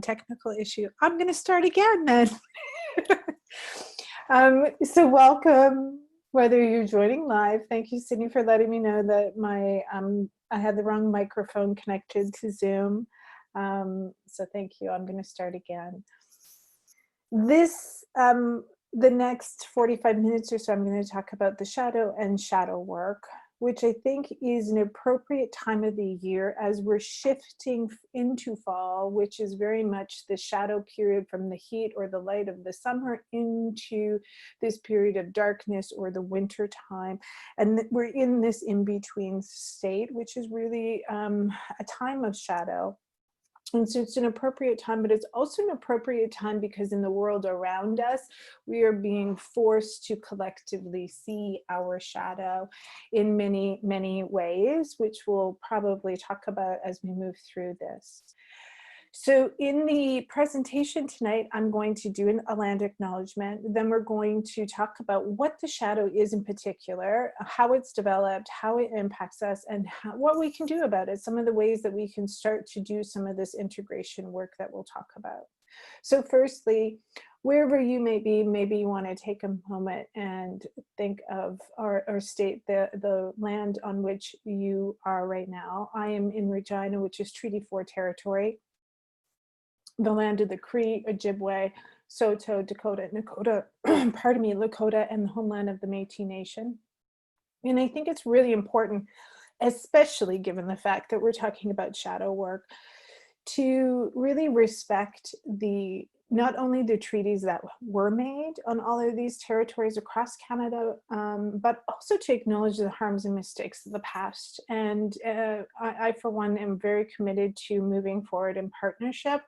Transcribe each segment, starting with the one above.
Technical issue. I'm going to start again then. So welcome, whether you're joining live. Thank you, Sydney, for letting me know that I had the wrong microphone connected to Zoom. So thank you. I'm going to start again. The next 45 minutes or so, I'm going to talk about the shadow and shadow work, which I think is an appropriate time of the year as we're shifting into fall, which is very much the shadow period from the heat or the light of the summer into this period of darkness or the winter time. And we're in this in-between state, which is really a time of shadow. And so it's an appropriate time, but it's also an appropriate time because in the world around us, we are being forced to collectively see our shadow in many, many ways, which we'll probably talk about as we move through this. So in the presentation tonight, I'm going to do a land acknowledgement. Then we're going to talk about what the shadow is in particular, how it's developed, how it impacts us, and what we can do about it, some of the ways that we can start to do some of this integration work that we'll talk about. So firstly, wherever you may be, maybe you want to take a moment and think of or state the land on which you are right now. I am in Regina, which is Treaty 4 territory, the land of the Cree, Ojibwe, Saulteaux, Dakota, Nakota, pardon me, Lakota, and the homeland of the Métis Nation. And I think it's really important, especially given the fact that we're talking about shadow work, to really respect not only the treaties that were made on all of these territories across Canada, but also to acknowledge the harms and mistakes of the past. And I, for one, am very committed to moving forward in partnership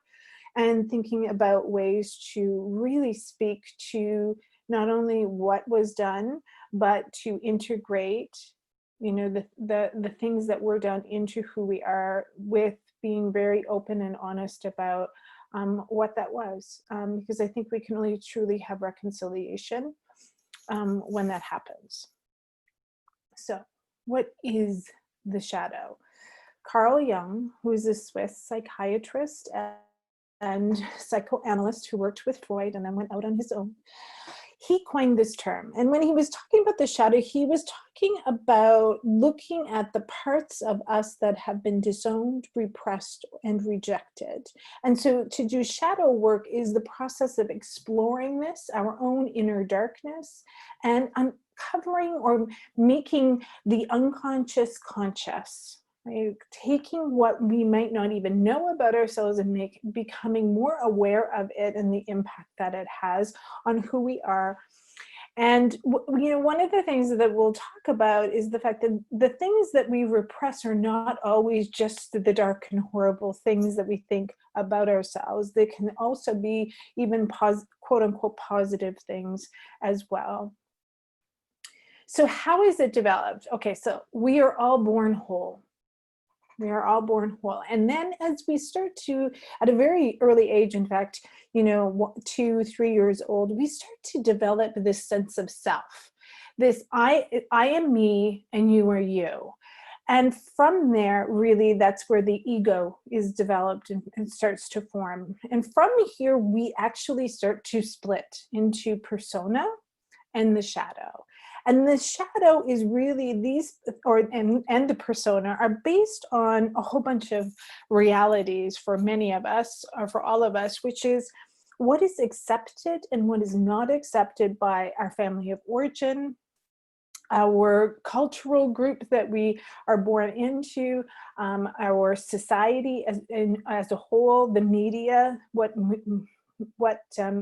and thinking about ways to really speak to not only what was done, but to integrate, you know, the things that were done into who we are, with being very open and honest about what that was, because I think we can only truly have reconciliation when that happens. So what is the shadow? Carl Jung, who is a Swiss psychiatrist and psychoanalyst who worked with Freud and then went out on his own, he coined this term. And when he was talking about the shadow, he was talking about looking at the parts of us that have been disowned, repressed, and rejected. And so to do shadow work is the process of exploring this, our own inner darkness, and uncovering or making the unconscious conscious. Right? Taking what we might not even know about ourselves and becoming more aware of it and the impact that it has on who we are. And you know, one of the things that we'll talk about is the fact that the things that we repress are not always just the dark and horrible things that we think about ourselves. They can also be even quote unquote positive things as well. So how is it developed? Okay, so we are all born whole. We are all born whole. And then as we start to, at a very early age, in fact, you know, 2, 3 years old, we start to develop this sense of self. This I am me and you are you. And from there, really, that's where the ego is developed and starts to form. And from here, we actually start to split into persona and the shadow. And the shadow is really and the persona are based on a whole bunch of realities for many of us, or for all of us, which is what is accepted and what is not accepted by our family of origin, our cultural group that we are born into, our society as a whole, the media, what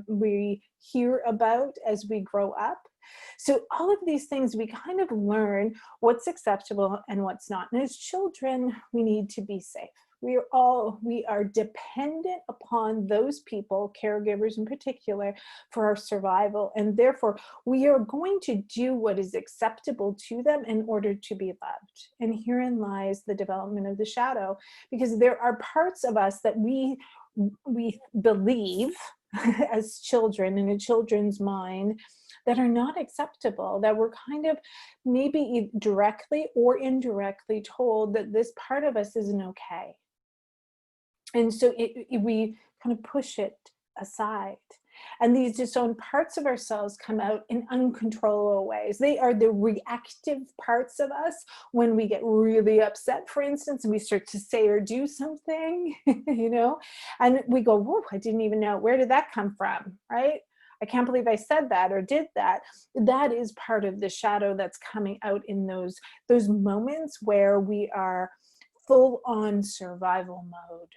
we hear about as we grow up. So all of these things, we kind of learn what's acceptable and what's not. And as children, we need to be safe. We are dependent upon those people, caregivers in particular, for our survival. And therefore, we are going to do what is acceptable to them in order to be loved. And herein lies the development of the shadow, because there are parts of us that we believe as children, in a children's mind, that are not acceptable, that we're kind of maybe directly or indirectly told that this part of us isn't okay. And so we kind of push it aside. And these disowned parts of ourselves come out in uncontrollable ways. They are the reactive parts of us when we get really upset, for instance, and we start to say or do something, and we go, whoa, I didn't even know, where did that come from, right? I can't believe I said that or did that. That is part of the shadow that's coming out in those moments where we are full on survival mode.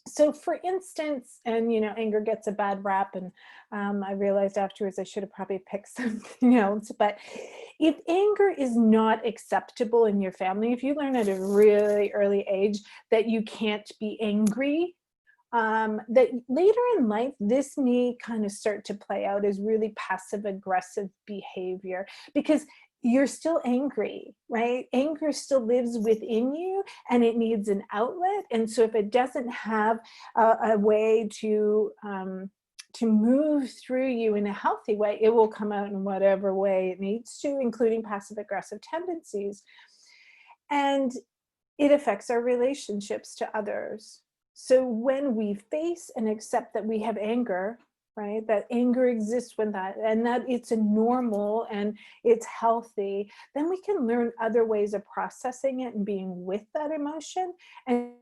So for instance, and anger gets a bad rap, and I realized afterwards I should have probably picked something else, but if anger is not acceptable in your family, if you learn at a really early age that you can't be angry, that later in life, this may kind of start to play out as really passive aggressive behavior, because you're still angry, right? Anger still lives within you and it needs an outlet. And so if it doesn't have a way to move through you in a healthy way, it will come out in whatever way it needs to, including passive aggressive tendencies. And it affects our relationships to others. So when we face and accept that we have anger, right, that anger exists when and that it's a normal and it's healthy, then we can learn other ways of processing it and being with that emotion, and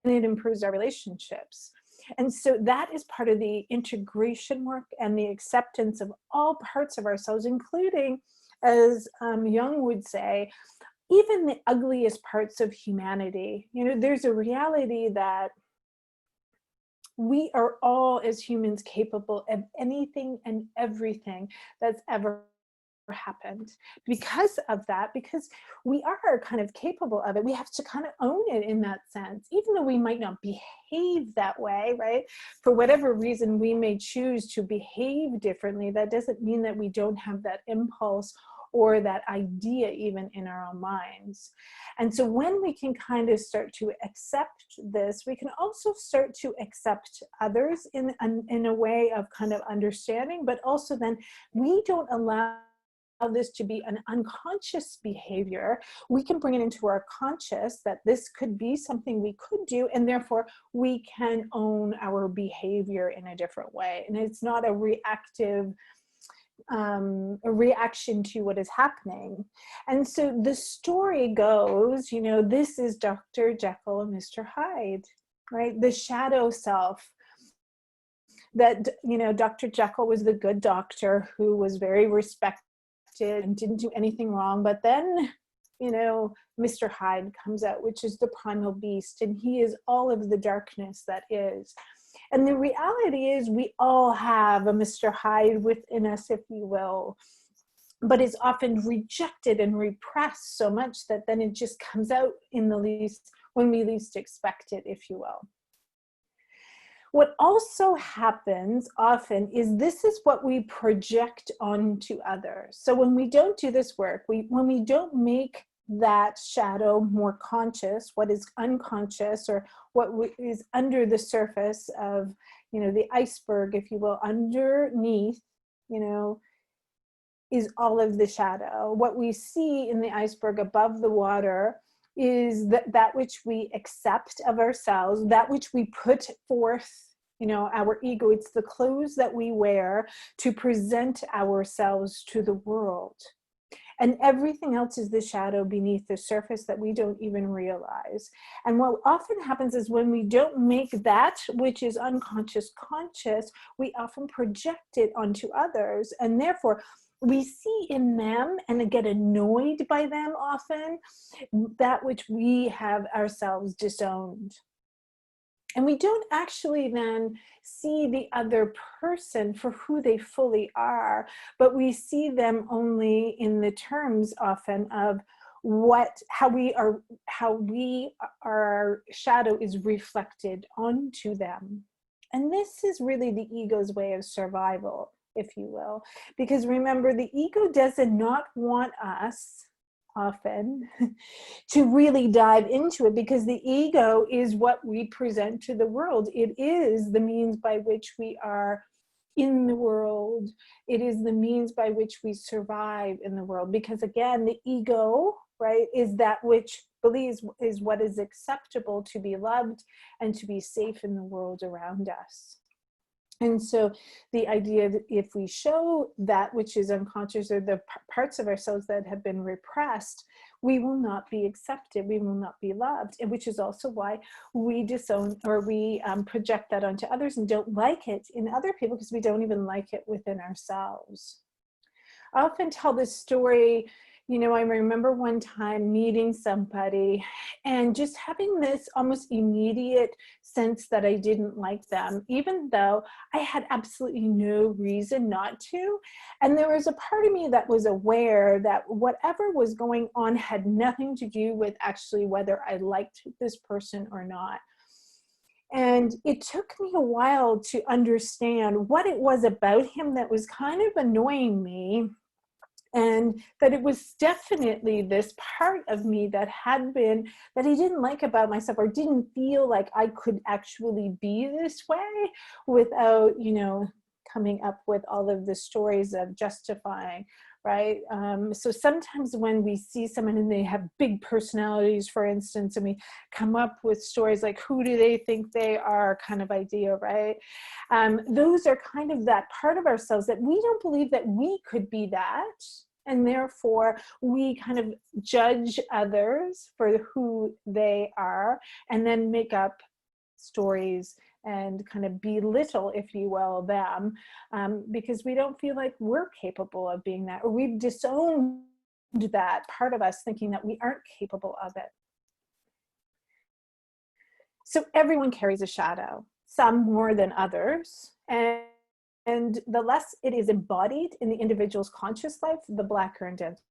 it improves our relationships. And so that is part of the integration work and the acceptance of all parts of ourselves, including, as Jung would say, even the ugliest parts of humanity. There's a reality that we are all, as humans, capable of anything and everything that's ever happened. Because of that, because we are kind of capable of it, we have to kind of own it in that sense, even though we might not behave that way, right? For whatever reason we may choose to behave differently, that doesn't mean that we don't have that impulse or that idea even in our own minds. And so when we can kind of start to accept this, we can also start to accept others in a way of kind of understanding, but also then we don't allow this to be an unconscious behavior. We can bring it into our conscious, that this could be something we could do, and therefore we can own our behavior in a different way. And it's not a reactive a reaction to what is happening. And so the story goes, this is Dr. Jekyll and Mr. Hyde, right? The shadow self. That, Dr. Jekyll was the good doctor who was very respected and didn't do anything wrong. But then, Mr. Hyde comes out, which is the primal beast, and he is all of the darkness that is. And the reality is we all have a Mr. Hyde within us, if you will, but it's often rejected and repressed so much that then it just comes out when we least expect it, if you will. What also happens often is this is what we project onto others. So when we don't do this work, when we don't make that shadow more conscious, what is unconscious, or what is under the surface of, the iceberg, if you will, underneath, is all of the shadow. What we see in the iceberg above the water is that which we accept of ourselves, that which we put forth, our ego. It's the clothes that we wear to present ourselves to the world. And everything else is the shadow beneath the surface that we don't even realize. And what often happens is when we don't make that which is unconscious conscious, we often project it onto others. And therefore, we see in them and get annoyed by them often that which we have ourselves disowned. And we don't actually then see the other person for who they fully are, but we see them only in the terms often of how our shadow is reflected onto them. And this is really the ego's way of survival, if you will, because remember, the ego does not want us often to really dive into it, because the ego is what we present to the world. It is the means by which we are in the world. It is the means by which we survive in the world, because again, the ego, right, is that which believes is what is acceptable to be loved and to be safe in the world around us. And so the idea that if we show that which is unconscious, or the parts of ourselves that have been repressed, we will not be accepted, we will not be loved, and which is also why we disown, or we project that onto others and don't like it in other people, because we don't even like it within ourselves. I often tell this story. You know, I remember one time meeting somebody and just having this almost immediate sense that I didn't like them, even though I had absolutely no reason not to. And there was a part of me that was aware that whatever was going on had nothing to do with actually whether I liked this person or not. And it took me a while to understand what it was about him that was kind of annoying me, and that it was definitely this part of me that had been, that I didn't like about myself, or didn't feel like I could actually be this way without, you know, coming up with all of the stories of justifying, right? So sometimes when we see someone and they have big personalities, for instance, and we come up with stories like, who do they think they are, kind of idea, right? Those are kind of that part of ourselves that we don't believe that we could be that. And therefore, we kind of judge others for who they are, and then make up stories and kind of belittle, if you will, them, because we don't feel like we're capable of being that, or we've disowned that part of us, thinking that we aren't capable of it. So everyone carries a shadow, some more than others, and the less it is embodied in the individual's conscious life, the blacker and denser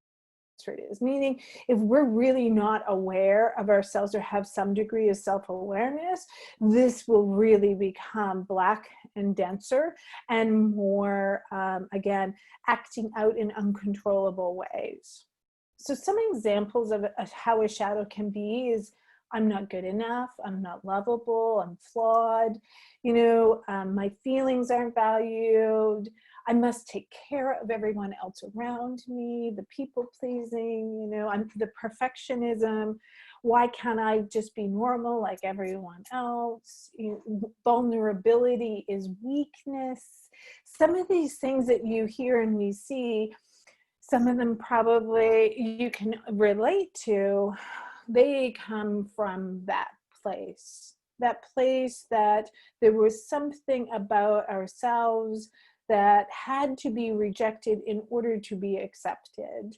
it is. Meaning, if we're really not aware of ourselves or have some degree of self-awareness, this will really become black and denser and more, again, acting out in uncontrollable ways. So some examples of how a shadow can be is, I'm not good enough, I'm not lovable, I'm flawed, you know, my feelings aren't valued, I must take care of everyone else around me, the people pleasing, you know, I'm the perfectionism, why can't I just be normal like everyone else? You know, vulnerability is weakness. Some of these things that you hear and we see, some of them probably you can relate to. They come from that place that there was something about ourselves that had to be rejected in order to be accepted.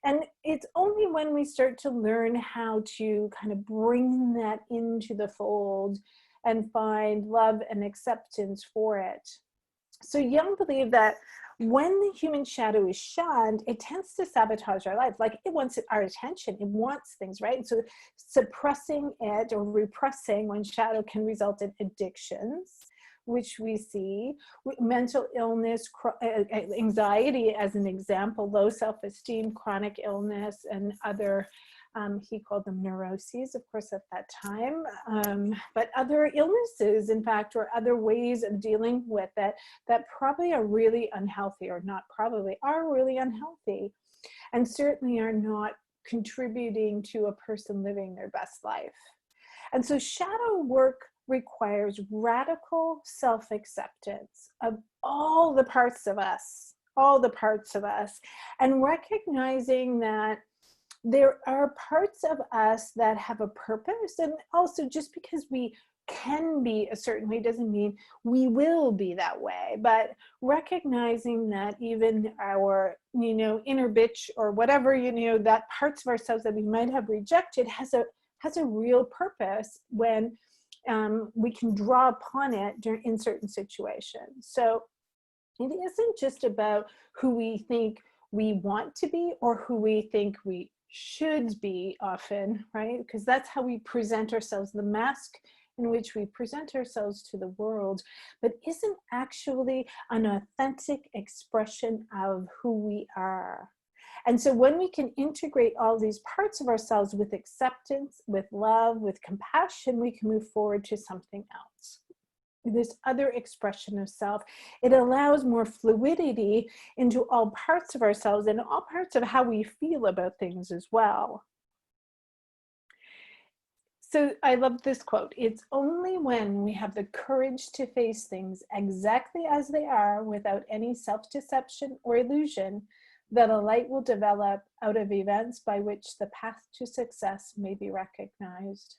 And it's only when we start to learn how to kind of bring that into the fold and find love and acceptance for it. So Jung believed that when the human shadow is shunned, it tends to sabotage our life. Like, it wants our attention, it wants things, right? And so suppressing it or repressing when shadow can result in addictions, which we see, mental illness, anxiety as an example, low self-esteem, chronic illness, and other, he called them neuroses, of course, at that time, but other illnesses, in fact, or other ways of dealing with it that probably are really unhealthy, or not probably, are really unhealthy, and certainly are not contributing to a person living their best life. And so shadow work requires radical self-acceptance of all the parts of us, and recognizing that there are parts of us that have a purpose. And also, just because we can be a certain way doesn't mean we will be that way, but recognizing that even our, you know, inner bitch, or whatever, you know, that parts of ourselves that we might have rejected has a real purpose when we can draw upon it in certain situations. So it isn't just about who we think we want to be or who we think we should be often, right? Because that's how we present ourselves, the mask in which we present ourselves to the world, but isn't actually an authentic expression of who we are. And so when we can integrate all these parts of ourselves with acceptance, with love, with compassion, we can move forward to something else. This other expression of self, it allows more fluidity into all parts of ourselves and all parts of how we feel about things as well. So I love this quote. It's only when we have the courage to face things exactly as they are without any self-deception or illusion that a light will develop out of events by which the path to success may be recognized.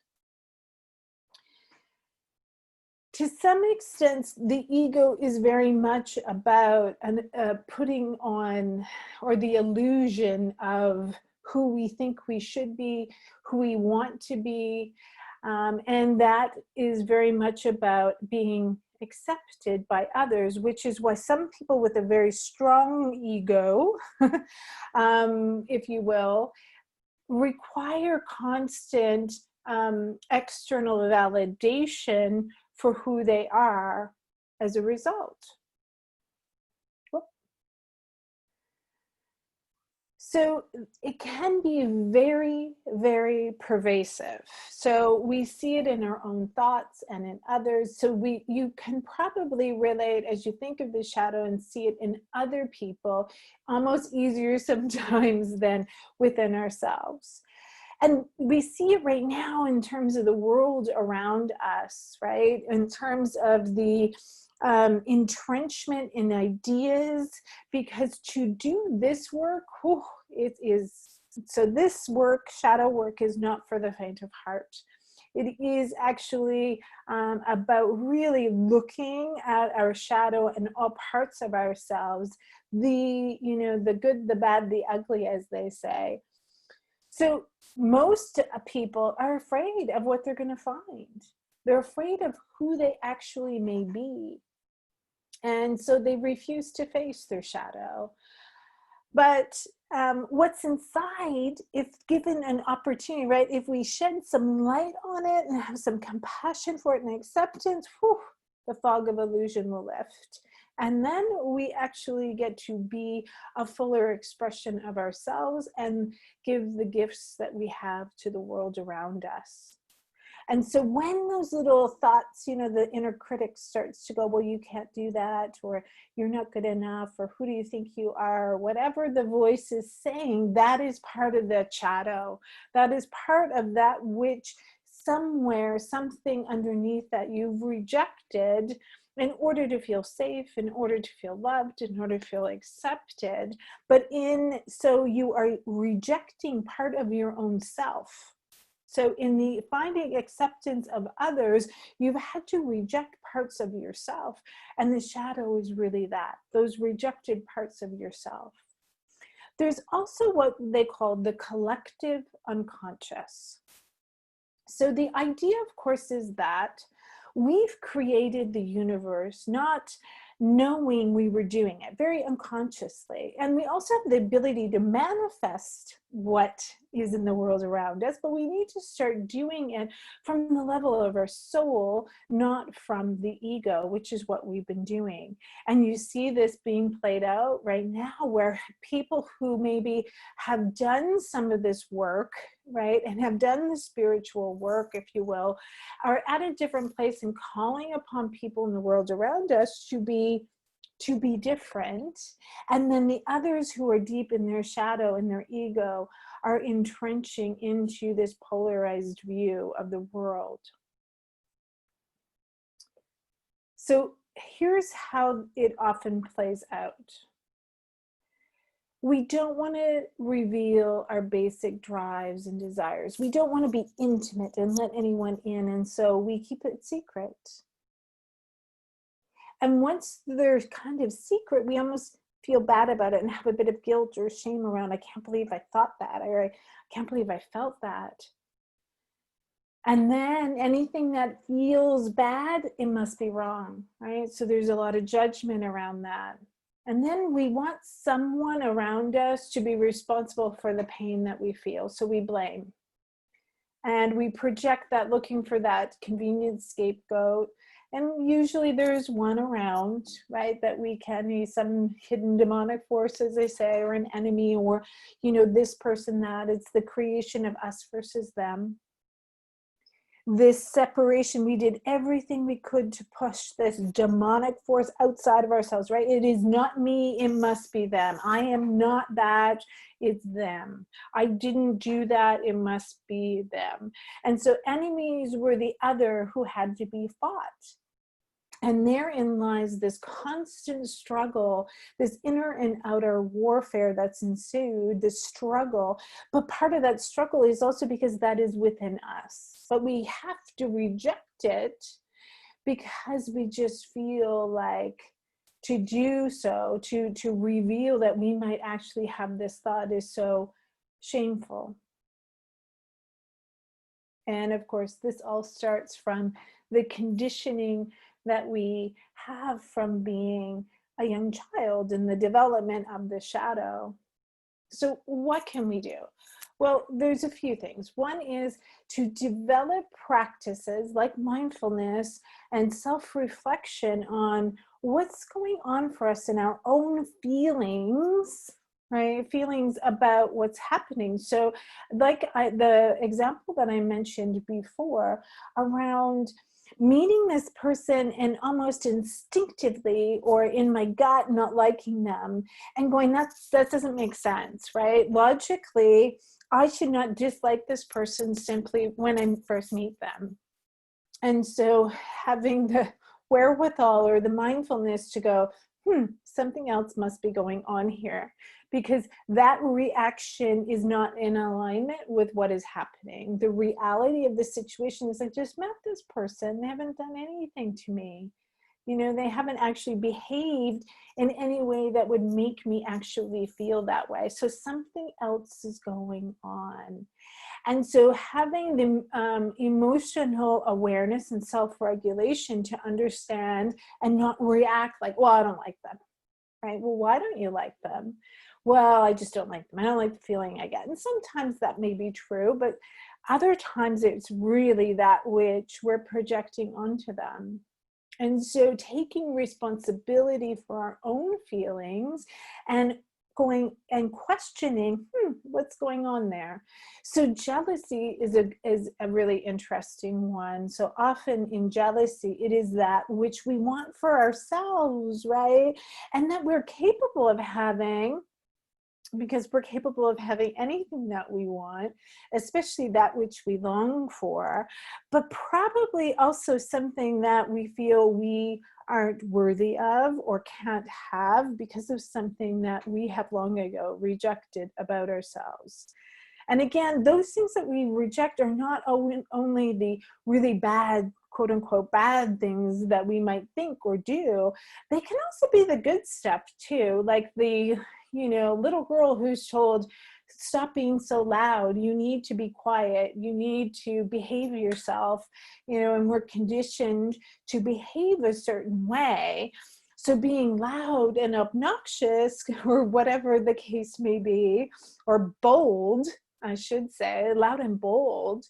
To some extent, the ego is very much about putting on, or the illusion of who we think we should be, who we want to be. And that is very much about being accepted by others, which is why some people with a very strong ego, if you will, require constant external validation for who they are as a result. So it can be very, very pervasive. So we see it in our own thoughts and in others. So you can probably relate as you think of the shadow and see it in other people, almost easier sometimes than within ourselves. And we see it right now in terms of the world around us, right? In terms of the entrenchment in ideas, because to do this work, it is, so this work, shadow work, is not for the faint of heart. It is actually about really looking at our shadow and all parts of ourselves, the good, the bad, the ugly, as they say. So most people are afraid of what they're going to find. They're afraid of who they actually may be. And so they refuse to face their shadow. But what's inside, if given an opportunity, right, if we shed some light on it and have some compassion for it and acceptance, the fog of illusion will lift. And then we actually get to be a fuller expression of ourselves and give the gifts that we have to the world around us. And so when those little thoughts, the inner critic starts to go, well, you can't do that, or you're not good enough, or who do you think you are, or whatever the voice is saying, that is part of the shadow. That is part of that which somewhere, something underneath that you've rejected in order to feel safe, in order to feel loved, in order to feel accepted. So you are rejecting part of your own self. So in the finding acceptance of others, you've had to reject parts of yourself. And the shadow is really that, those rejected parts of yourself. There's also what they call the collective unconscious. So the idea, of course, is that we've created the universe not knowing we were doing it, very unconsciously. And we also have the ability to manifest what is in the world around us, but we need to start doing it from the level of our soul, not from the ego, which is what we've been doing. And you see this being played out right now, where people who maybe have done some of this work, right, and have done the spiritual work, if you will, are at a different place and calling upon people in the world around us to be different. And then the others who are deep in their shadow and their ego are entrenching into this polarized view of the world. So here's how it often plays out. We don't want to reveal our basic drives and desires. We don't want to be intimate and let anyone in, and so we keep it secret. And once they're kind of secret, we almost feel bad about it and have a bit of guilt or shame around, I can't believe I thought that, or I can't believe I felt that. And then anything that feels bad, it must be wrong, right? So there's a lot of judgment around that. And then we want someone around us to be responsible for the pain that we feel. So we blame. And we project that, looking for that convenient scapegoat. And usually there's one around, right, that we can be some hidden demonic force, as they say, or an enemy, or, this person, that. It's the creation of us versus them. this separation. We did everything we could to push this demonic force outside of ourselves, right? It is not me, it must be them. I am not that, it's them. I didn't do that, it must be them. And so enemies were the other who had to be fought. And therein lies this constant struggle, this inner and outer warfare that's ensued, this struggle. But part of that struggle is also because that is within us. But we have to reject it because we just feel like to do so, to reveal that we might actually have this thought is so shameful. And of course, this all starts from the conditioning that we have from being a young child in the development of the shadow. So what can we do? Well, there's a few things. One is to develop practices like mindfulness and self-reflection on what's going on for us in our own feelings, right? Feelings about what's happening. So like the example that I mentioned before around meeting this person and almost instinctively or in my gut not liking them and going, that doesn't make sense, right? Logically, I should not dislike this person simply when I first meet them. And so having the wherewithal or the mindfulness to go, something else must be going on here, because that reaction is not in alignment with what is happening. The reality of the situation is I just met this person. They haven't done anything to me. You know, they haven't actually behaved in any way that would make me actually feel that way. So something else is going on. And so having the emotional awareness and self-regulation to understand and not react like, well, I don't like them, right? Well, why don't you like them? Well, I just don't like them. I don't like the feeling I get. And sometimes that may be true, but other times it's really that which we're projecting onto them. And so taking responsibility for our own feelings and going and questioning, what's going on there? So jealousy is a really interesting one. So often in jealousy, it is that which we want for ourselves, right? And that we're capable of having, because we're capable of having anything that we want, especially that which we long for, but probably also something that we feel we aren't worthy of or can't have because of something that we have long ago rejected about ourselves. And again, those things that we reject are not only the really bad, quote unquote, bad things that we might think or do. They can also be the good stuff too, like the little girl who's told, stop being so loud, you need to be quiet, you need to behave yourself, and we're conditioned to behave a certain way. So being loud and obnoxious, or whatever the case may be, or bold, I should say, loud and bold,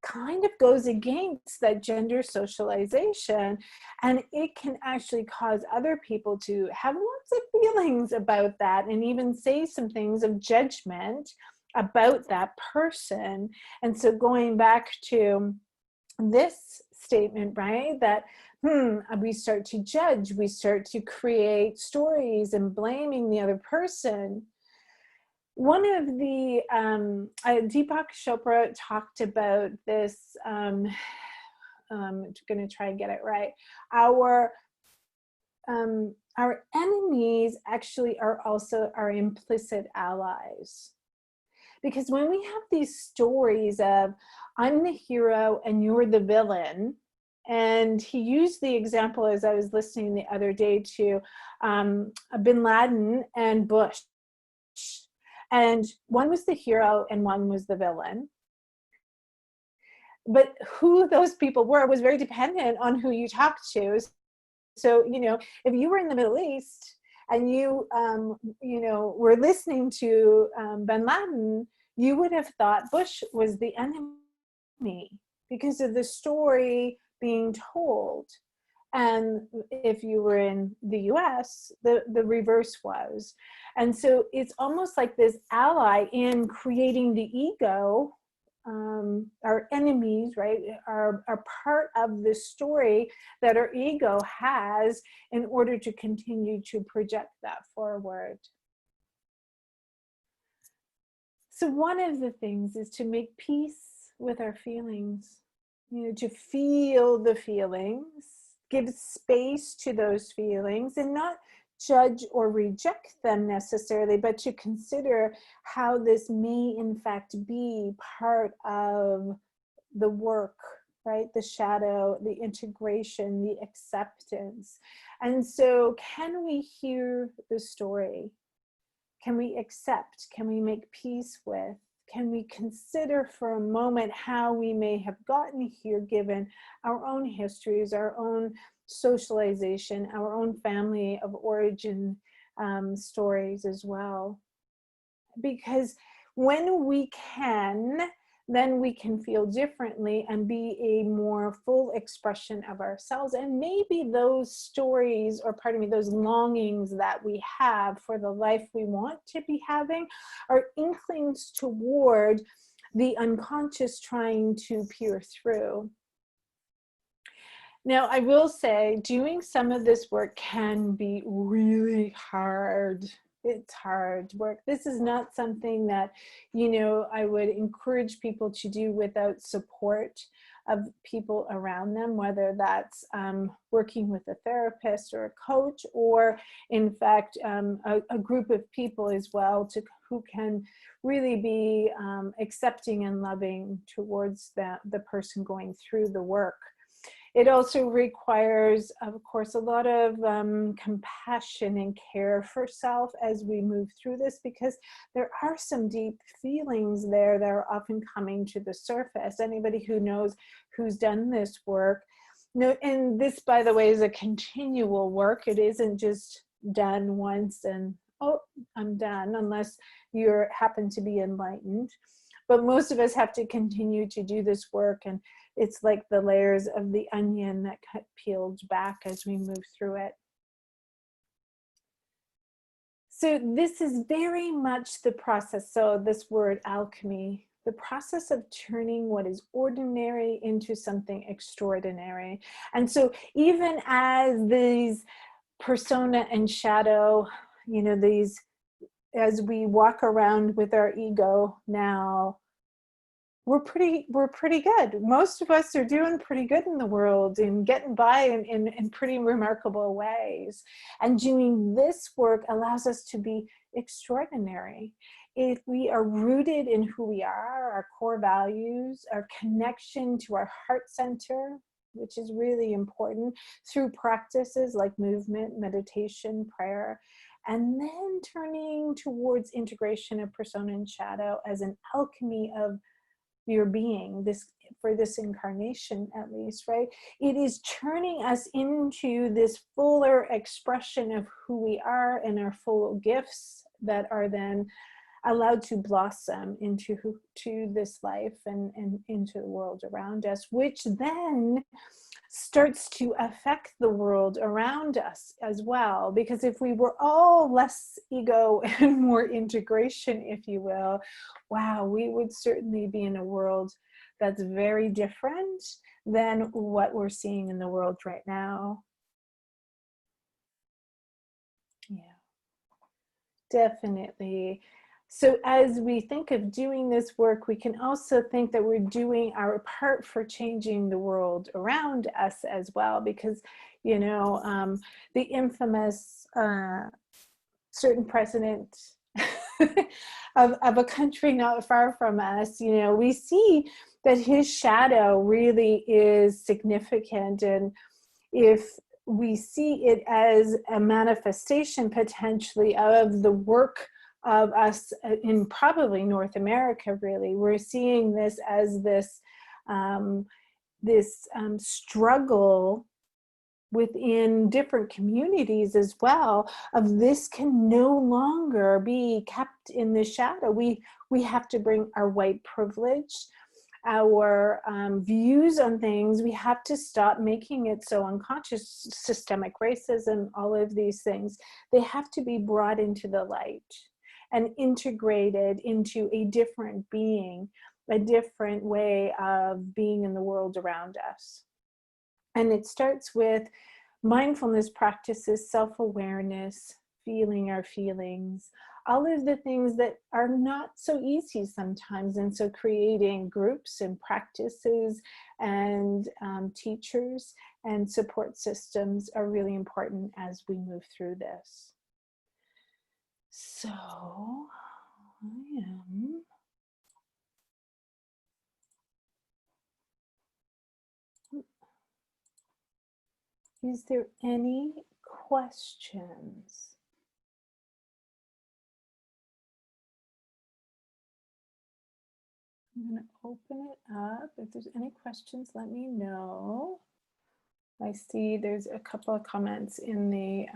kind of goes against that gender socialization, and it can actually cause other people to have lots of feelings about that and even say some things of judgment about that person. And so going back to this statement, right, that we start to judge, we start to create stories and blaming the other person. One of the, Deepak Chopra talked about this, I'm going to try and get it right. Our enemies actually are also our implicit allies. Because when we have these stories of, I'm the hero and you're the villain, and he used the example as I was listening the other day to Bin Laden and Bush. And one was the hero and one was the villain. But who those people were was very dependent on who you talked to. So, if you were in the Middle East and you, were listening to Bin Laden, you would have thought Bush was the enemy because of the story being told. And if you were in the US, the reverse was. And so it's almost like this ally in creating the ego our enemies, right, are part of the story that our ego has in order to continue to project that forward. So one of the things is to make peace with our feelings, to feel the feelings, give space to those feelings, and not judge or reject them necessarily, but to consider how this may in fact be part of the work, right? The shadow, the integration, the acceptance. And so can we hear the story? Can we accept? Can we make peace with? Can we consider for a moment how we may have gotten here given our own histories, our own socialization, our own family of origin stories as well? Because when we can, then we can feel differently and be a more full expression of ourselves. And maybe those stories, or pardon me, those longings that we have for the life we want to be having are inklings toward the unconscious trying to peer through. Now, I will say doing some of this work can be really hard. It's hard work. This is not something that, I would encourage people to do without support of people around them, whether that's working with a therapist or a coach, or in fact, a group of people as well who can really be accepting and loving towards the person going through the work. It also requires, of course, a lot of compassion and care for self as we move through this, because there are some deep feelings there that are often coming to the surface. Anybody who knows, who's done this work, and this, by the way, is a continual work. It isn't just done once and, oh, I'm done, unless you happen to be enlightened. But most of us have to continue to do this work, and it's like the layers of the onion that get peeled back as we move through it. So this is very much the process. So this word alchemy, the process of turning what is ordinary into something extraordinary. And so even as these persona and shadow, as we walk around with our ego now, we're pretty good. Most of us are doing pretty good in the world and getting by in pretty remarkable ways. And doing this work allows us to be extraordinary. If we are rooted in who we are, our core values, our connection to our heart center, which is really important, through practices like movement, meditation, prayer, and then turning towards integration of persona and shadow as an alchemy of your being, for this incarnation at least, right? It is turning us into this fuller expression of who we are and our full gifts that are then allowed to blossom into this life and into the world around us, which then starts to affect the world around us as well. Because if we were all less ego and more integration, if you will, wow, we would certainly be in a world that's very different than what we're seeing in the world right now. Yeah, definitely. So as we think of doing this work, we can also think that we're doing our part for changing the world around us as well, because, the infamous certain president of a country not far from us, we see that his shadow really is significant. And if we see it as a manifestation potentially of the work of us in probably North America, really, we're seeing this as this struggle within different communities as well, of this can no longer be kept in the shadow. We have to bring our white privilege, our views on things, we have to stop making it so unconscious. Systemic racism, all of these things, they have to be brought into the light and integrated into a different being a different way of being in the world around us. And it starts with mindfulness practices, self-awareness, feeling our feelings, all of the things that are not so easy sometimes. And so creating groups and practices and teachers and support systems are really important as we move through this. So I am Is there any questions? I'm going to open it up. If there's any questions, let me know. I see there's a couple of comments in the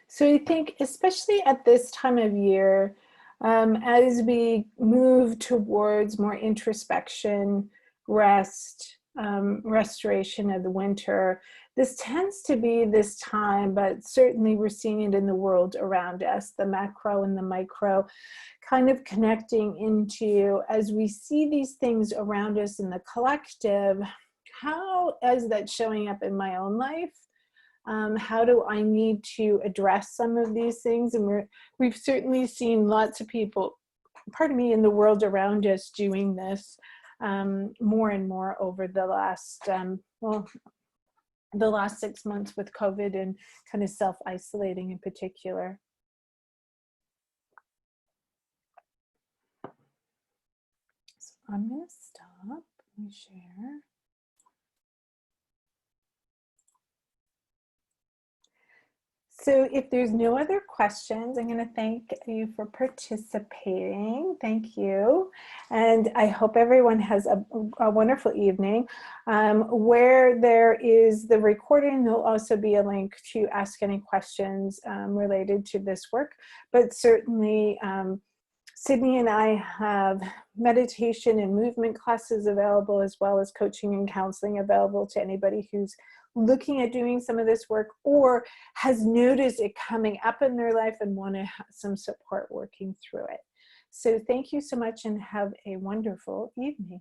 so I think especially at this time of year, as we move towards more introspection, rest, restoration of the winter, this tends to be this time, but certainly we're seeing it in the world around us, the macro and the micro, kind of connecting into, as we see these things around us in the collective, how is that showing up in my own life? How do I need to address some of these things? And we've certainly seen lots of people, pardon me, in the world around us doing this more and more over the last, the last 6 months with COVID and kind of self-isolating in particular. So I'm going to stop. Let me share. So if there's no other questions, I'm going to thank you for participating. Thank you. And I hope everyone has a wonderful evening. Where there is the recording, there'll also be a link to ask any questions related to this work. But certainly, Sydney and I have meditation and movement classes available, as well as coaching and counseling available to anybody who's looking at doing some of this work or has noticed it coming up in their life and want to have some support working through it. So thank you so much and have a wonderful evening.